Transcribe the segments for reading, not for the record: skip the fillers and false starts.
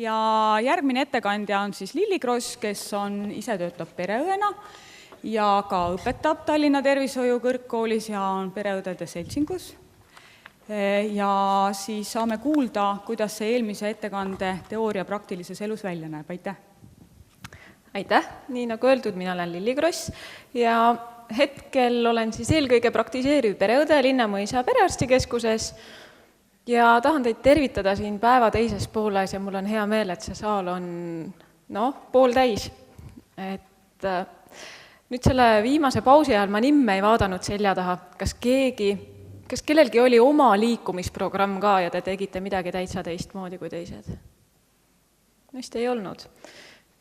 ja järgmine ettekandja on siis Lilli Kross, kes ise töötab pereõena ja ka õpetab Tallinna Tervishoiu Kõrgkoolis ja on pereõdede seltsingus. Ja siis saame kuulda, kuidas see eelmise ettekande teooria praktilises elus välja näeb. Aitäh! Aitäh! Nii nagu öeldud, mina olen Lilli Kross ja hetkel olen siis eelkõige praktiseeriv pereõde Linnamõisa perearstikeskuses ja tahan teid tervitada siin päeva teises pooles ja mul on hea meel, et see saal on pooltäis. Et nüüd selle viimase pausi ajal ma nimme ei vaadanud selja taha, kas kellelgi oli oma liikumisprogramm ka ja te tegite midagi täitsa teistmoodi kui teised? Vist ei olnud.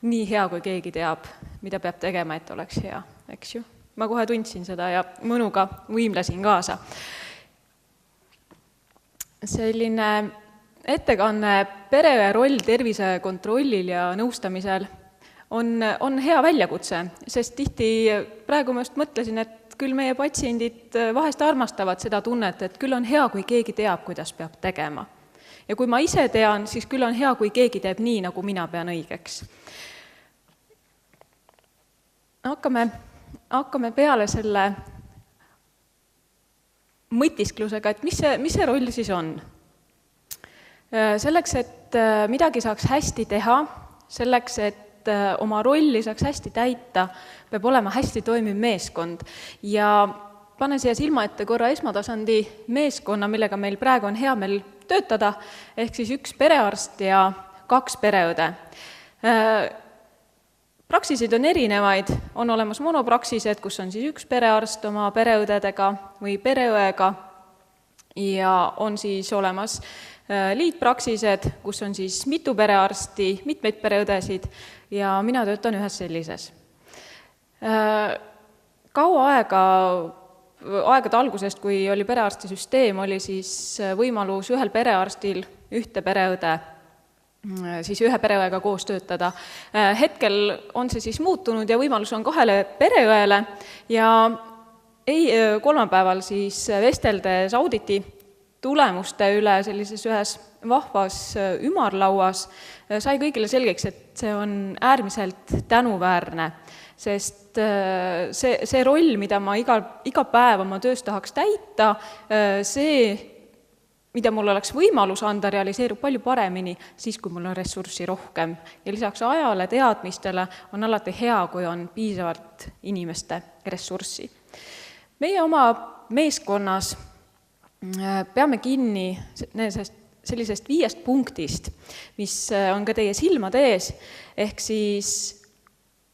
Nii hea, kui keegi teab, mida peab tegema, et oleks hea, eks ju? Ma kohe tundsin seda ja mõnuga võimlesin kaasa. Selline ettekanne pereõe roll tervisekontrollil ja nõustamisel on hea väljakutse, sest tihti praegu ma just mõtlesin, et küll meie patsiendid vahest armastavad seda tunnet, et küll on hea, kui keegi teab, kuidas peab tegema. Ja kui ma ise tean, siis küll on hea, kui keegi teeb nii, nagu mina pean õigeks. Hakkame peale selle mõtisklusega, et mis see roll siis on. Selleks, et midagi saaks hästi teha, selleks, et oma rolli saaks hästi täita, peab olema hästi toimiv meeskond. Ja panen siia silma ette korra esmatasandi meeskonna, millega meil praegu on hea meel töötada, ehk siis 1 perearst ja 2 pereõde. Praksiseid on erinevaid, on olemas monopraksised, kus on siis 1 perearst oma pereõdedega või pereõega ja on siis olemas liitpraksised, kus on siis mitu perearsti, mitmeid pereõdesid ja mina töötan ühes sellises. Kaua aegade algusest, kui oli perearstisüsteem, oli siis võimalus ühel perearstil ühte pereõde siis ühe pereõega koos töötada. Hetkel on see siis muutunud ja võimalus on 2 pereõele ja kolmapäeval siis vesteldes auditi tulemuste üle sellises ühes vahvas ümarlauas sai kõigile selgeks, et see on äärmiselt tänuväärne, sest see roll, mida ma iga päev oma töös tahaks täita, see mida mul oleks võimalus anda, realiseerub palju paremini siis, kui mul on ressurssi rohkem. Ja lisaks ajale, teadmistele on alati hea, kui on piisavalt inimeste ressurssi. Meie oma meeskonnas peame kinni sellisest 5 punktist, mis on ka teie silmade ees, ehk siis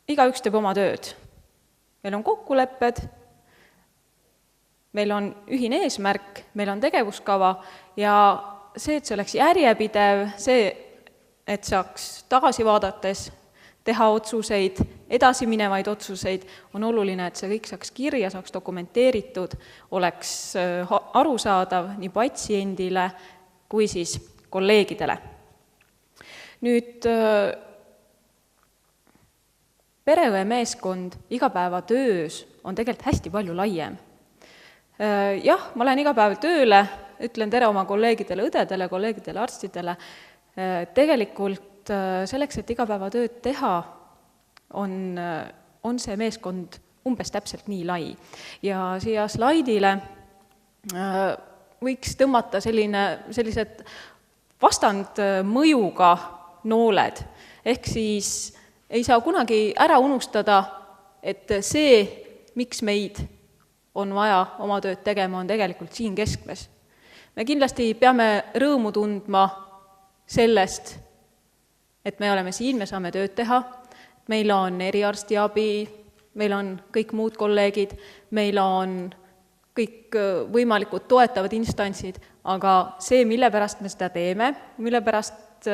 igaüks teeb oma tööd. Meil on kokkulepped, meil on ühine eesmärk, meil on tegevuskava ja see, et see oleks järjepidev, see, et saaks tagasi vaadates teha otsuseid, edasiminevaid otsuseid, on oluline, et see kõik saaks kirja, saaks dokumenteeritud, oleks arusaadav nii patsiendile kui siis kolleegidele. Nüüd pereõe meeskond igapäevatöös on tegelikult hästi palju laiem. Jah, ma lähen iga päev tööle, ütlen tere oma kolleegidele õdedele, kolleegidele arstidele. Tegelikult selleks, et igapäevatööd teha, on see meeskond umbes täpselt nii lai. Ja siia slaidile võiks tõmmata sellised vastandmõjuga nooled. Ehk siis ei saa kunagi ära unustada, et see, miks meid on vaja oma tööd tegema, on tegelikult siin keskmes. Me kindlasti peame rõõmu tundma sellest, et me oleme siin, me saame tööd teha, meil on eriarstiabi, meil on kõik muud kolleegid, meil on kõik võimalikud toetavad instantsid, aga see, mille pärast me seda teeme, mille pärast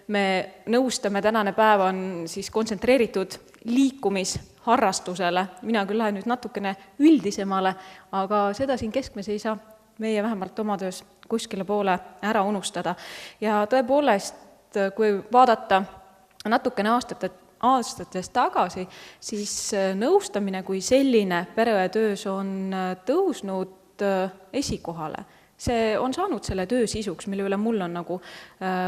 me nõustame, tänane päev on siis kontsentreeritud liikumisharrastusele, mina küll lähen nüüd natukene üldisemale, aga seda siin keskmes ei saa meie vähemalt oma töös kuskile poole ära unustada. Ja tõepoolest, kui vaadata natukene aastatest tagasi, siis nõustamine kui selline pereõe töös on tõusnud esikohale. See on saanud selle töö sisuks, mille üle mul on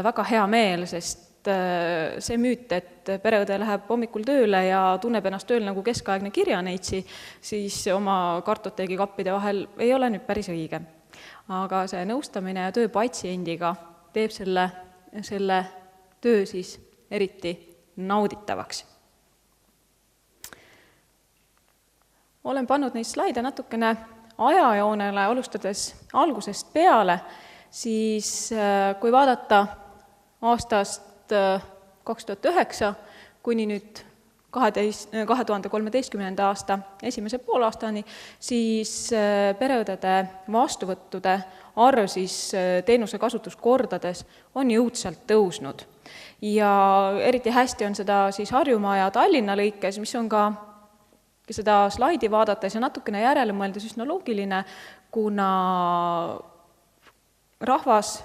väga hea meel, sest see müüt, et pereõde läheb hommikul tööle ja tunneb ennast tööl nagu keskaegne kirjaneitsi, siis oma kartoteegikappide vahel ei ole nüüd päris õige. Aga see nõustamine ja töö patsiendiga teeb selle töö siis eriti nauditavaks. Olen pannud neid slaide natukene ajajoonele, alustades algusest peale, siis kui vaadata aastast 2009 kuni nüüd 2013. aasta esimese poolaastani, siis pereõdede vastuvõttude arv siis teenuse kasutuskordades on jõudsalt tõusnud. Ja eriti hästi on seda siis Harjumaa ja Tallinna lõikes, mis on ka seda slaidi vaadates ja natukene järele mõeldes üsna loogiline, kuna rahvas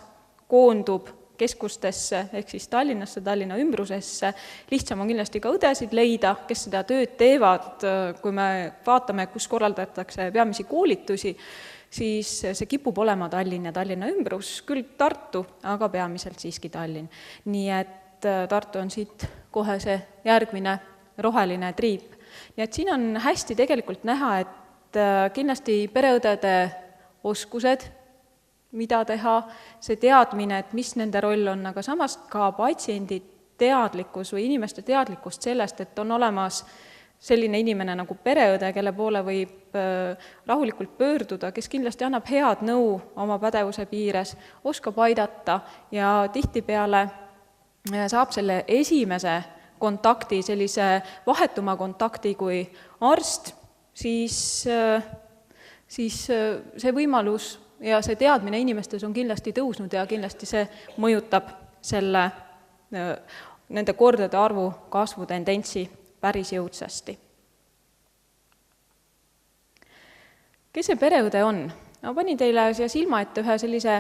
koondub keskustesse ehk siis Tallinnasse, Tallinna ümbrusesse, lihtsam on kindlasti ka õdesid leida, kes seda tööd teevad, kui me vaatame, kus korraldatakse peamisi koolitusi, siis see kipub olema Tallinn ja Tallinna ümbrus, küll Tartu, aga peamiselt siiski Tallinn. Nii et Tartu on siit kohe see järgmine roheline triip. Nii et siin on hästi tegelikult näha, et kindlasti pereõdede oskused, mida teha, see teadmine, et mis nende roll on, aga samas ka patsiendi teadlikkus või inimeste teadlikkust sellest, et on olemas selline inimene nagu pereõde, kelle poole võib rahulikult pöörduda, kes kindlasti annab head nõu oma pädevuse piires, oskab aidata ja tihtipeale saab selle esimese kontakti, sellise vahetuma kontakti kui arst, siis see võimalus ja see teadmine inimestes on kindlasti tõusnud ja kindlasti see mõjutab nende kordade arvu kasvu tendentsi päris jõudsasti. Kes see pereõde on? Ma panin teile siia silma ette ühe sellise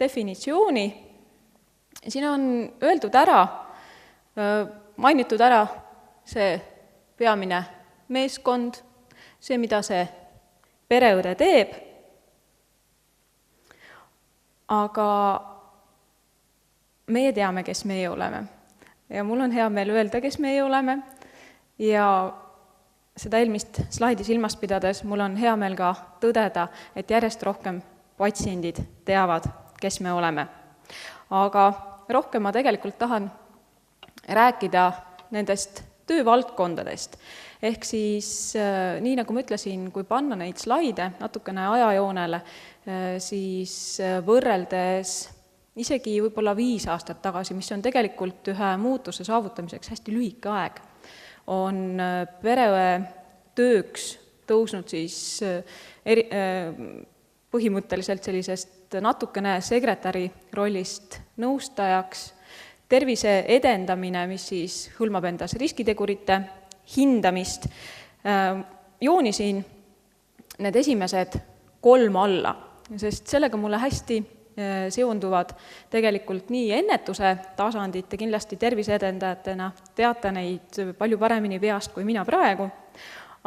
definitsiooni. Siin on öeldud ära, mainitud ära see peamine meeskond, see, mida see pereõde teeb, aga meie teame, kes meie oleme. Ja mul on hea meel öelda, kes meie oleme ja seda eelmist slaidi silmas pidades mul on hea meel ka tõdeda, et järjest rohkem patsiendid teavad, kes me oleme. Aga rohkem ma tegelikult tahan rääkida nendest töövaldkondadest. Ehk siis, nii nagu ma ütlesin, kui panna neid slaide natukene ajajoonele, siis võrreldes isegi võib-olla 5 aastat tagasi, mis on tegelikult ühe muutuse saavutamiseks hästi lühike aeg, on pereõe tööks tõusnud siis põhimõtteliselt sellisest natukene sekretäri rollist nõustajaks, tervise edendamine, mis siis hõlmab endas riskitegurite hindamist, joonisin need esimesed 3 alla, sest sellega mulle hästi seonduvad tegelikult nii ennetuse tasandit ja kindlasti terviseedendajatena teate neid palju paremini peast kui mina praegu,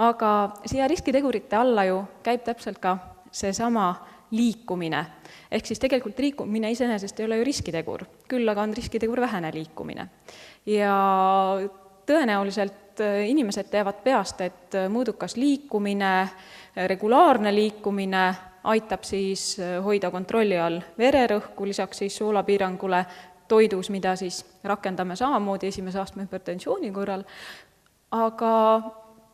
aga siia riskitegurite alla ju käib täpselt ka seesama liikumine. Ehk siis tegelikult liikumine iseenesest ei ole ju riskitegur, küll aga on riskitegur vähene liikumine. Ja tõenäoliselt inimesed teavad peast, et mõõdukas liikumine, regulaarne liikumine aitab siis hoida kontrolli all vererõhku, lisaks siis soolapiirangule toidus, mida siis rakendame samamoodi esimese astme hüpertensiooni korral, aga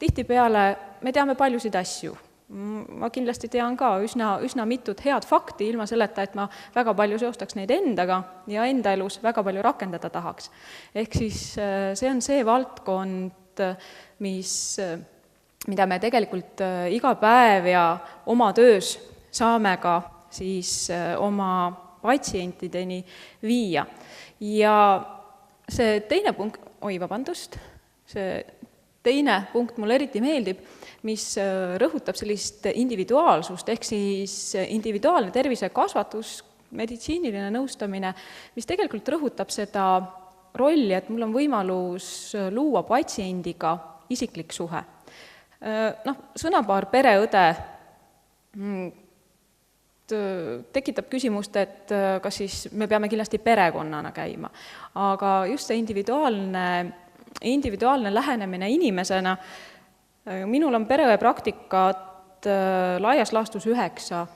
tihtipeale me teame paljusid asju. Ma kindlasti tean ka üsna mitut head fakti, ilma selleta, et ma väga palju seostaks neid endaga ja enda elus väga palju rakendada tahaks. Ehk siis see on see valdkond, mida me tegelikult iga päev ja oma töös saame ka siis oma patsientideni viia. Ja see teine punkt, see teine punkt mulle eriti meeldib, mis rõhutab sellist individuaalsust, ehk siis individuaalne tervisekasvatus, meditsiiniline nõustamine, mis tegelikult rõhutab seda rolli, et mul on võimalus luua patsiendiga isiklik suhe. Sõnapaar pereõde tekitab küsimust, et kas siis me peame kindlasti perekonnana käima. Aga just see individuaalne lähenemine inimesena, minul on pereõe praktikat laias laastus 9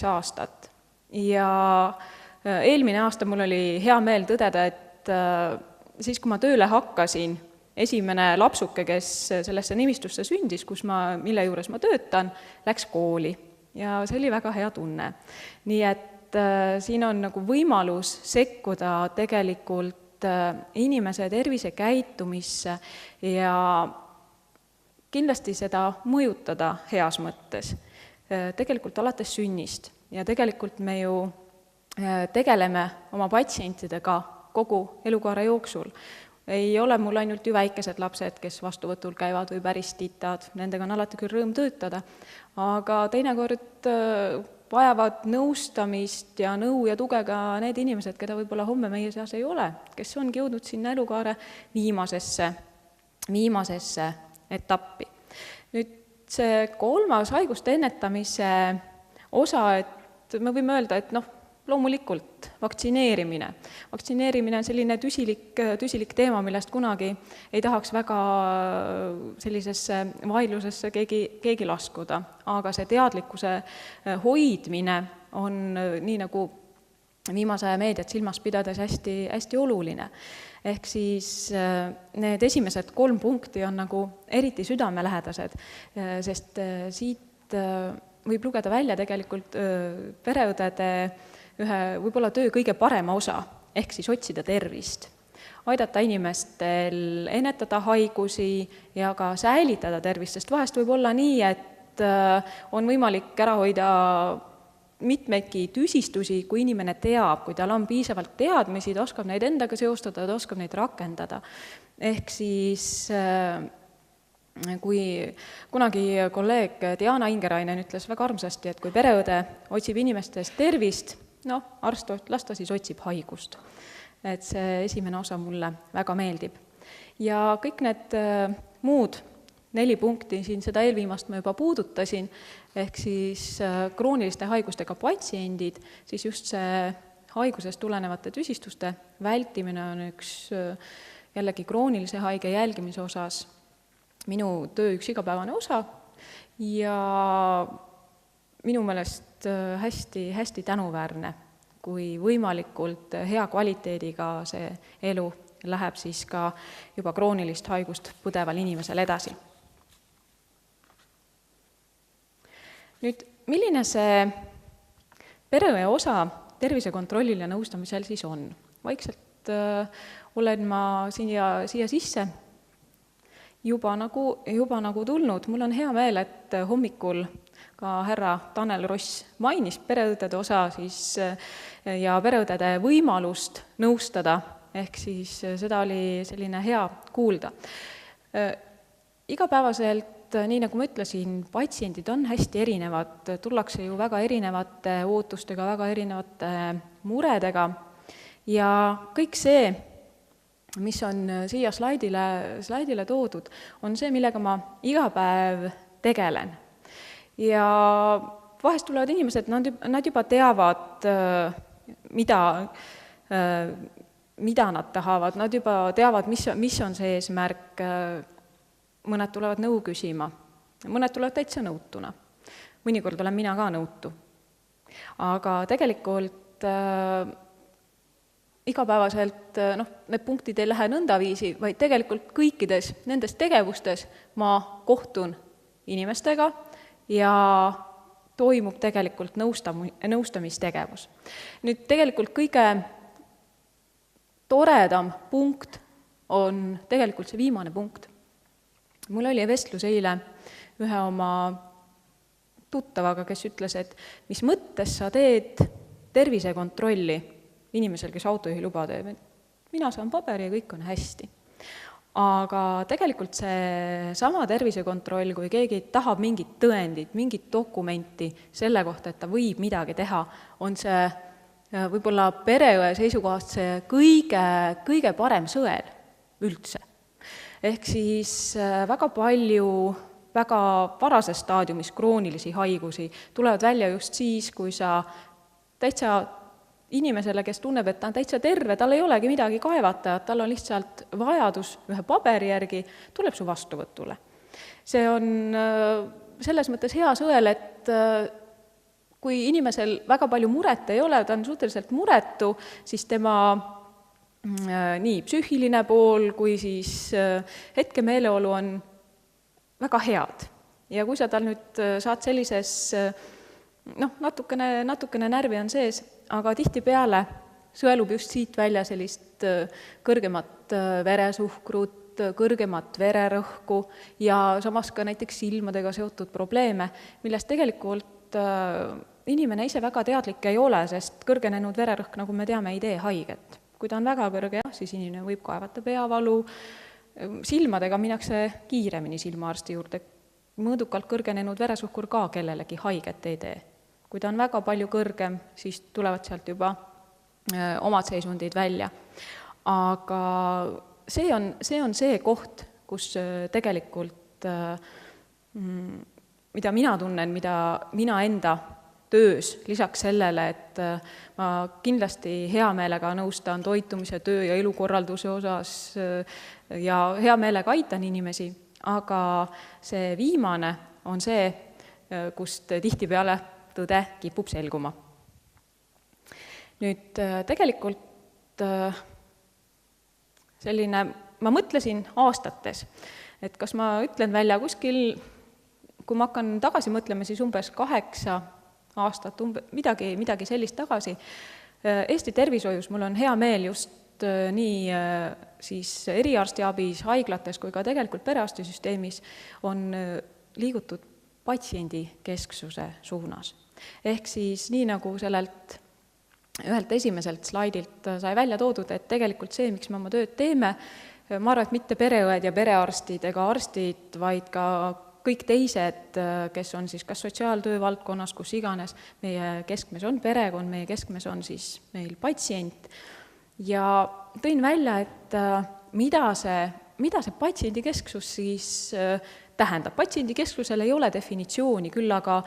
aastat ja eelmine aasta mul oli hea meel tõdeda, et siis, kui ma tööle hakkasin, esimene lapsuke, kes sellesse nimistusse sündis, mille juures ma töötan, läks kooli ja see oli väga hea tunne. Nii et siin on nagu võimalus sekkuda tegelikult inimese tervisekäitumisse ja kindlasti seda mõjutada heas mõttes. Tegelikult alates sünnist ja tegelikult me ju tegeleme oma patsientidega kogu elukaare jooksul. Ei ole mul ainult ju väikesed lapsed, kes vastuvõtul käivad või päris titad, nendega on alati küll rõõm töötada, aga teinekord vajavad nõustamist ja nõu ja tuge ka need inimesed, keda võib-olla homme meie seas ei ole, kes ongi jõudnud sinna elukaare viimasesse etappi. Nüüd see 3. haiguste ennetamise osa, et me võime öelda, et loomulikult vaktsineerimine on selline tüsilik teema, millest kunagi ei tahaks väga sellisesse vaidlusesse keegi laskuda, aga see teadlikkuse hoidmine on nii nagu viimase aja meediat silmas pidades hästi oluline. Ehk siis need esimesed 3 punkti on nagu eriti südamelähedased, sest siit võib lugeda välja tegelikult pereõdede ühe võib-olla töö kõige parema osa, ehk siis otsida tervist, aidata inimestel ennetada haigusi ja ka säilitada tervist, sest vahest võib olla nii, et on võimalik ära hoida mitmeidki tüsistusi, kui inimene teab, kui tal on piisavalt teadmisi, ta oskab neid endaga seostada, ta oskab neid rakendada. Ehk siis kui kunagi kolleeg Diana Ingerainen ütles väga armsasti, et kui pereõde otsib inimestest tervist, arst, las ta siis otsib haigust. Et see esimene osa mulle väga meeldib. Ja kõik need muud 4 punkti, siin seda eelviimast ma juba puudutasin, ehk siis krooniliste haigustega patsiendid, siis just see haigusest tulenevate tüsistuste vältimine on üks jällegi kroonilise haige jälgimise osas minu töö üks igapäevane osa ja minu meelest hästi tänuväärne, kui võimalikult hea kvaliteediga see elu läheb siis ka juba kroonilist haigust põdeval inimesel edasi. Nüüd, milline see pereõe osa tervisekontrollil ja nõustamisel siis on? Vaikselt olen ma siia sisse juba nagu tulnud. Mul on hea meel, et hommikul ka härra Tanel Ross mainis pereõdede osa siis, ja pereõdede võimalust nõustada, ehk siis seda oli selline hea kuulda. Igapäevaselt, nii nagu ma ütlesin, patsiendid on hästi erinevad, tullakse ju väga erinevate ootustega, väga erinevate muredega ja kõik see, mis on siia slaidile toodud, on see, millega ma iga päev tegelen. Ja vahest tulevad inimesed, nad juba teavad, mida nad tahavad, nad juba teavad, mis on see eesmärk, mõned tulevad nõu küsima, mõned tulevad täitsa nõutuna. Mõnikord olen mina ka nõutu. Aga tegelikult igapäevaselt need punktid ei lähe nõndaviisi, vaid tegelikult kõikides nendes tegevustes ma kohtun inimestega ja toimub tegelikult nõustamistegevus. Nüüd tegelikult kõige toredam punkt on tegelikult see viimane punkt. Mul oli vestlus eile ühe oma tuttavaga, kes ütles, et mis mõttes sa teed tervisekontrolli inimesel, kes autojuhiluba teeb. Mina saan paberi ja kõik on hästi. Aga tegelikult see sama tervisekontroll, kui keegi tahab mingit tõendit, mingit dokumenti selle kohta, et ta võib midagi teha, on see võib-olla pereõe seisukohast see kõige parem sõel üldse. Ehk siis väga palju väga varases staadiumis kroonilisi haigusi tulevad välja just siis, kui sa täitsa inimesele, kes tunneb, et ta on täitsa terve, tal ei olegi midagi kaevata, tal on lihtsalt vajadus ühe paberi järgi, tuleb su vastuvõtule. See on selles mõttes hea sõel, et kui inimesel väga palju muret ei ole, ta on suhteliselt muretu, siis tema nii psüühiline pool kui siis hetke meeleolu on väga head. Ja kui sa tal nüüd saad sellises, natukene närvi on sees, aga tihtipeale sõelub just siit välja sellist kõrgemat veresuhkrut, kõrgemat vererõhku ja samas ka näiteks silmadega seotud probleeme, millest tegelikult inimene ise väga teadlik ei ole, sest kõrgenenud vererõhk, nagu me teame, ei tee haiget. Kui ta on väga kõrge, siis inimene võib kaevata peavalu, silmadega minnakse kiiremini silmaarsti juurde, mõõdukalt kõrgenenud veresuhkur ka kellelegi haiget ei tee. Kui ta on väga palju kõrgem, siis tulevad sealt juba omad seisundid välja. Aga see on see koht, kus tegelikult, mida mina tunnen, mida mina enda töös, lisaks sellele, et ma kindlasti hea meelega nõustan toitumise, töö ja elukorralduse osas ja hea meelega aitan inimesi, aga see viimane on see, kust tihtipeale tõde kipub selguma. Nüüd tegelikult selline, ma mõtlesin aastates, et kas ma ütlen välja kuskil, kui ma hakkan tagasi mõtlema, siis umbes 8 aastat, midagi sellist tagasi. Eesti tervishoius mul on hea meel just nii siis eriarstiabis, haiglates kui ka tegelikult perearstisüsteemis on liigutud patsiendi kesksuse suunas. Ehk siis nii nagu ühelt esimeselt slaidilt sai välja toodud, et tegelikult see, miks me oma tööd teeme, ma arvan, et mitte pereõed ja perearstid ega arstid, vaid ka kõik teised, kes on siis kas sotsiaaltöö valdkonnas, kus iganes, meie keskmes on perekond, meie keskmes on siis meil patsient. Ja tõin välja, et mida see patsiendi kesksus siis tähendab. Patsiendi kesksusel ei ole definitsiooni, küll aga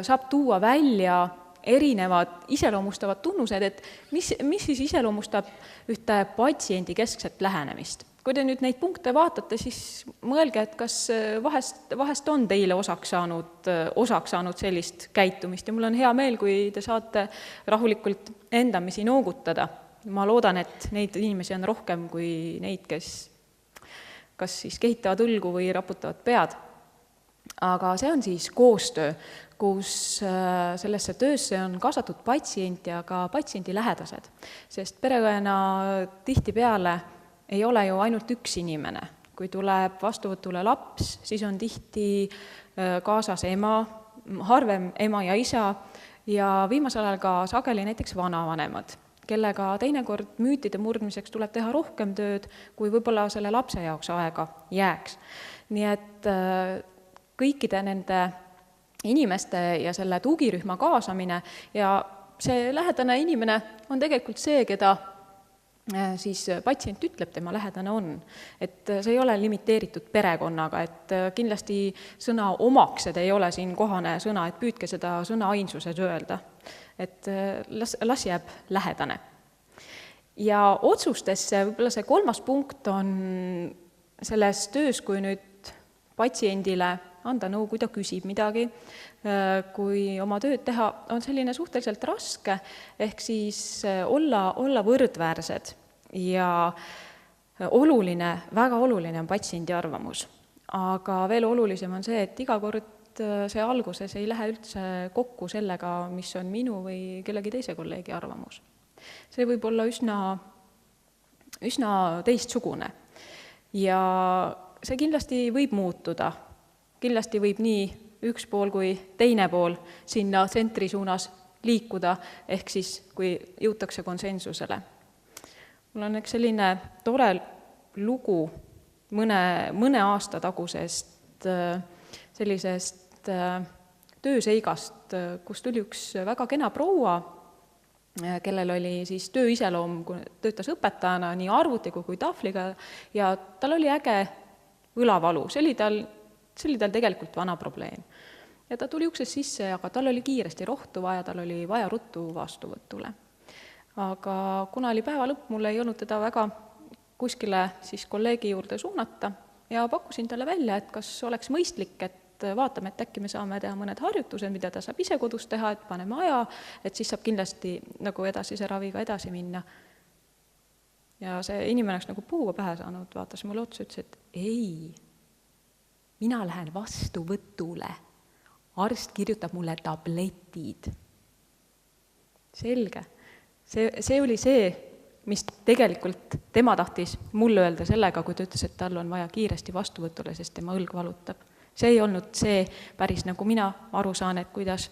saab tuua välja erinevad iseloomustavad tunnused, et mis siis iseloomustab ühte patsiendi keskset lähenemist. Kui te nüüd neid punkte vaatate, siis mõelge, et kas vahest on teile osaks saanud sellist käitumist ja mul on hea meel, kui te saate rahulikult endamisi noogutada. Ma loodan, et neid inimesi on rohkem kui neid, kes kas siis kehitavad õlgu või raputavad pead. Aga see on siis koostöö, kus sellesse töösse on kaasatud patsient ja ka patsiendi lähedased, sest pereõena tihtipeale ei ole ju ainult üks inimene. Kui tuleb vastuvõtule laps, siis on tihti kaasas ema, harvem ema ja isa ja viimasel ajal ka sageli näiteks vanavanemad, kellega teinekord müütide murdmiseks tuleb teha rohkem tööd, kui võib-olla selle lapse jaoks aega jääks. Nii et kõikide nende inimeste ja selle tugirühma kaasamine ja see lähedane inimene on tegelikult see, keda siis patsient ütleb, tema lähedane on. Et see ei ole limiteeritud perekonnaga, et kindlasti sõna omaksed ei ole siin kohane sõna, et püüdke seda sõna ainsuses öelda. Et las jääb lähedane. Ja otsustesse võib-olla see 3. punkt on selles töös, kui nüüd patsiendile anda nõu, kui ta küsib midagi, kui oma tööd teha, on selline suhteliselt raske, ehk siis olla võrdväärsed ja väga oluline on patsiendi arvamus. Aga veel olulisem on see, et iga kord see alguses ei lähe üldse kokku sellega, mis on minu või kellegi teise kolleegi arvamus. See võib olla üsna teistsugune ja see kindlasti võib muutuda. Kindlasti võib nii üks pool kui teine pool sinna tsentri suunas liikuda, ehk siis kui jõutakse konsensusele. Mul on üks selline tore lugu mõne aasta tagusest sellisest tööseigast, kus tuli üks väga kena proua, kellel oli siis töö iseloom, kui töötas õpetajana nii arvutiga kui tahvliga ja tal oli äge õlavalu. See oli tal see oli tal tegelikult vana probleem. Ja ta tuli uksest sisse, aga tal oli kiiresti rohtu vaja, tal oli vaja ruttu vastuvõtule. Aga kuna oli päeva lõpp, mul ei olnud teda väga kuskile siis kolleegi juurde suunata ja pakkusin talle välja, et kas oleks mõistlik, et vaatame, et äkki me saame teha mõned harjutused, mida ta saab ise kodus teha, et paneme aja, et siis saab kindlasti nagu edasise raviga edasi minna. Ja see inimene oleks nagu puuga pähe saanud, vaatas mulle otsa, ütles, et ei, mina lähen vastuvõtule. Arst kirjutab mulle tabletid. Selge. See oli see, mis tegelikult tema tahtis mulle öelda sellega, kui ta ütles, et tal on vaja kiiresti vastuvõtule, sest tema õlg valutab. See ei olnud see päris nagu mina aru saan, et kuidas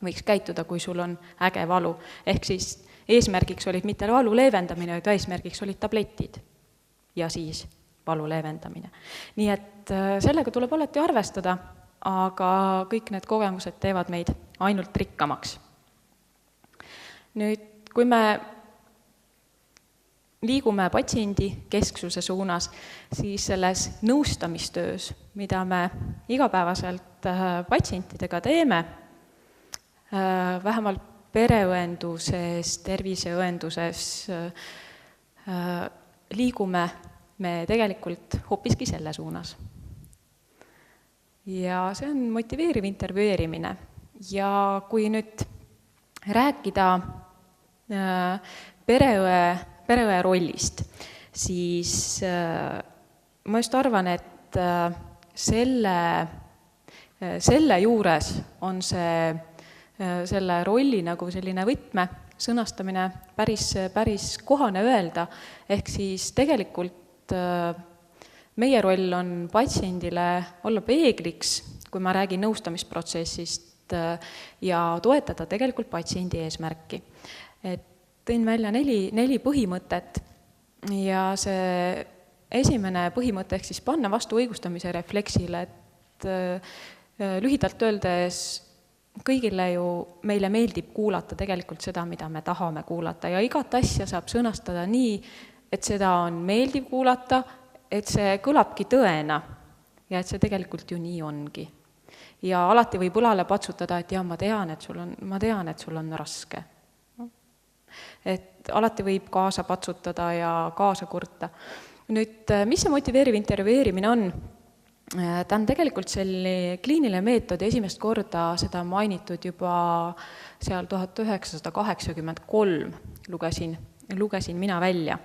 võiks käituda, kui sul on äge valu. Ehk siis eesmärgiks olid mitte valu leevendamine, vaid eesmärgiks olid tabletid ja siis valu leevendamine. Nii et sellega tuleb alati arvestada, aga kõik need kogemused teevad meid ainult rikkamaks. Nüüd, kui me liigume patsiendi kesksuse suunas, siis selles nõustamistöös, mida me igapäevaselt patsientidega teeme, vähemalt pereõenduses, terviseõenduses, liigume me tegelikult hoopiski selle suunas. Ja see on motiveeriv intervjueerimine. Ja kui nüüd rääkida pereõe rollist, siis ma just arvan, et selle juures on selle rolli nagu selline võtme sõnastamine päris kohane öelda, ehk siis tegelikult meie roll on patsiendile olla peegliks, kui ma räägin nõustamisprotsessist, ja toetada tegelikult patsiendi eesmärki. Et tõin välja 4 põhimõtet ja see esimene põhimõte ehk siis panna vastu õigustamise refleksile, et lühidalt öeldes kõigile ju meile meeldib kuulata tegelikult seda, mida me tahame kuulata ja igat asja saab sõnastada nii, et seda on meeldiv kuulata, et see kõlabki tõena ja et see tegelikult ju nii ongi. Ja alati võib õlale patsutada, et ma tean, et sul on raske. Et alati võib kaasa patsutada ja kaasa kurta. Nüüd, mis see motiveeriv intervjueerimine on? Ta on tegelikult selline kliiniline meetod ja esimest korda seda mainitud juba seal 1983 lugesin mina välja.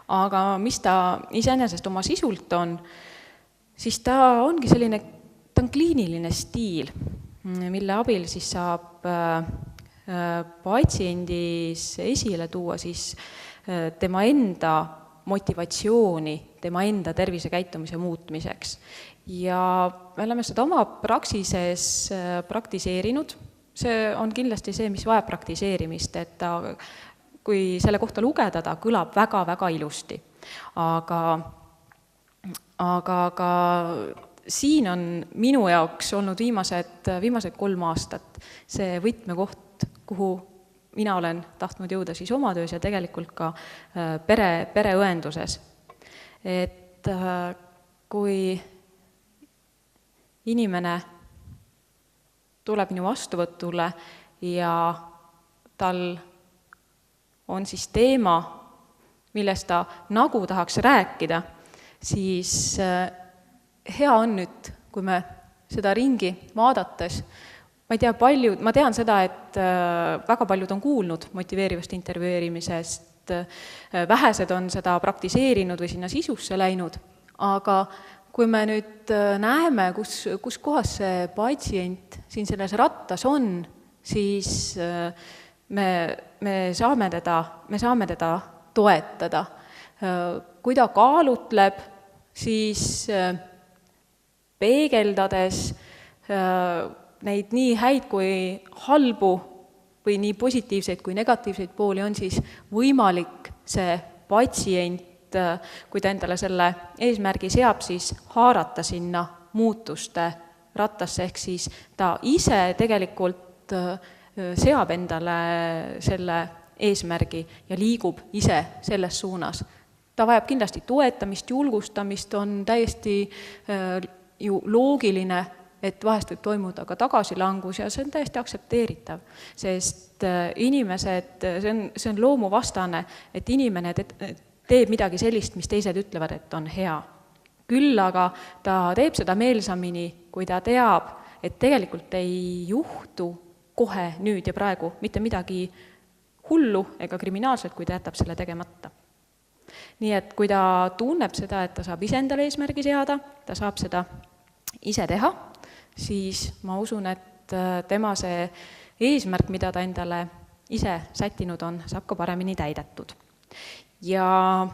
Aga mis ta iseenesest oma sisult on, siis ta ongi selline, ta on kliiniline stiil, mille abil siis saab patsiendis esile tuua siis tema enda motivatsiooni, tema enda tervisekäitumise muutmiseks. Ja me oleme seda oma praksises praktiseerinud. See on kindlasti see, mis vajab praktiseerimist, et kui selle kohta lugeda, ta kõlab väga-väga ilusti. Aga siin on minu jaoks olnud viimased 3 aastat see võtmekoht, kuhu mina olen tahtnud jõuda siis oma töös ja tegelikult ka pereõenduses. Et kui inimene tuleb minu vastuvõtule ja tal on siis teema, millest ta nagu tahaks rääkida, siis hea on nüüd, kui me seda ringi vaadates, ma tean seda, et väga paljud on kuulnud motiveerivast intervjueerimisest, vähesed on seda praktiseerinud või sinna sisusse läinud, aga kui me nüüd näeme, kus kohas see patsient siin selles rattas on, siis me saame teda toetada. Kui ta kaalutleb, siis peegeldades neid nii häid kui halbu või nii positiivseid kui negatiivseid pooli on siis võimalik see patsient, kui ta endale selle eesmärgi seab, siis haarata sinna muutuste rattasse, ehk siis ta ise tegelikult seab endale selle eesmärgi ja liigub ise selles suunas. Ta vajab kindlasti toetamist, julgustamist, on täiesti ju loogiline, et vahest võib toimuda ka tagasilangus ja see on täiesti aktsepteeritav, sest inimesed, see on loomuvastane, et inimene teeb midagi sellist, mis teised ütlevad, et on hea. Küll aga ta teeb seda meelsamini, kui ta teab, et tegelikult ei juhtu kohe nüüd ja praegu mitte midagi hullu ega kriminaalset, kui ta jätab selle tegemata. Nii et kui ta tunneb seda, et ta saab ise endale eesmärgi seada, ta saab seda ise teha, siis ma usun, et tema see eesmärk, mida ta endale ise sättinud on, saab ka paremini täidetud. Ja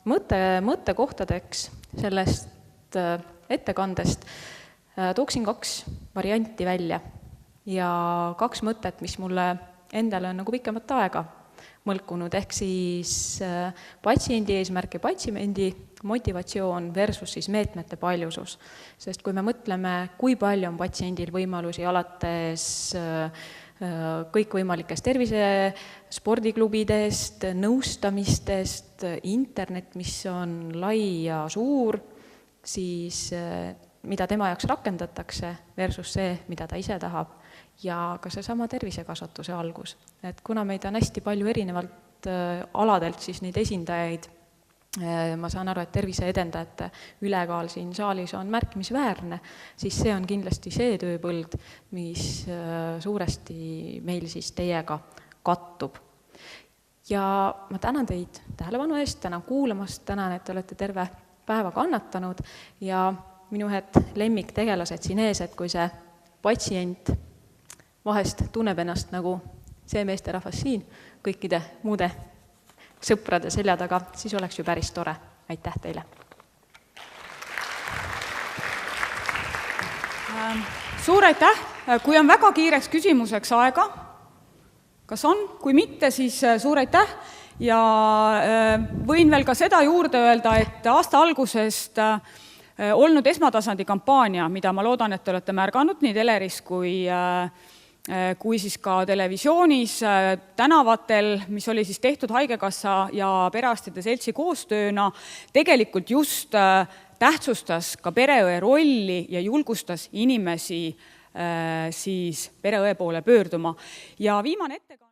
mõttekohtadeks sellest ettekandest tooksin 2 varianti välja ja 2 mõtet, mis mulle endale on nagu pikemat aega mõlkunud, ehk siis patsiendi eesmärk ja patsiendi motivatsioon versus siis meetmete paljusus. Sest kui me mõtleme, kui palju on patsiendil võimalusi alates kõikvõimalikest tervise-spordiklubidest, nõustamistest, internet, mis on lai ja suur, siis mida tema jaoks rakendatakse versus see, mida ta ise tahab, ja ka seesama tervisekasvatuse algus. Et kuna meid on hästi palju erinevalt aladelt siis neid esindajaid, ma saan aru, et tervise edendajate ülekaal siin saalis on märkimisväärne, siis see on kindlasti see tööpõld, mis suuresti meil siis teiega kattub. Ja ma tänan teid tähelepanu eest, tänan kuulamast, tänan, et te olete terve päeva kannatanud ja minu lemmiktegelased siin ees, et kui see patsient vahest tunneb ennast nagu see meesterahvas siin kõikide muude sõprade selja taga, siis oleks ju päris tore. Aitäh teile! Suur aitäh! Kui on väga kiireks küsimuseks aega, kas on? Kui mitte, siis suur aitäh! Ja võin veel ka seda juurde öelda, et aasta algusest olnud esmatasandi kampaania, mida ma loodan, et te olete märganud nii teleris kui siis ka televisioonis, tänavatel, mis oli siis tehtud Haigekassa ja Perearstide Seltsi koostööna, tegelikult just tähtsustas ka pereõe rolli ja julgustas inimesi siis pereõe poole pöörduma. Ja viimane ettekanne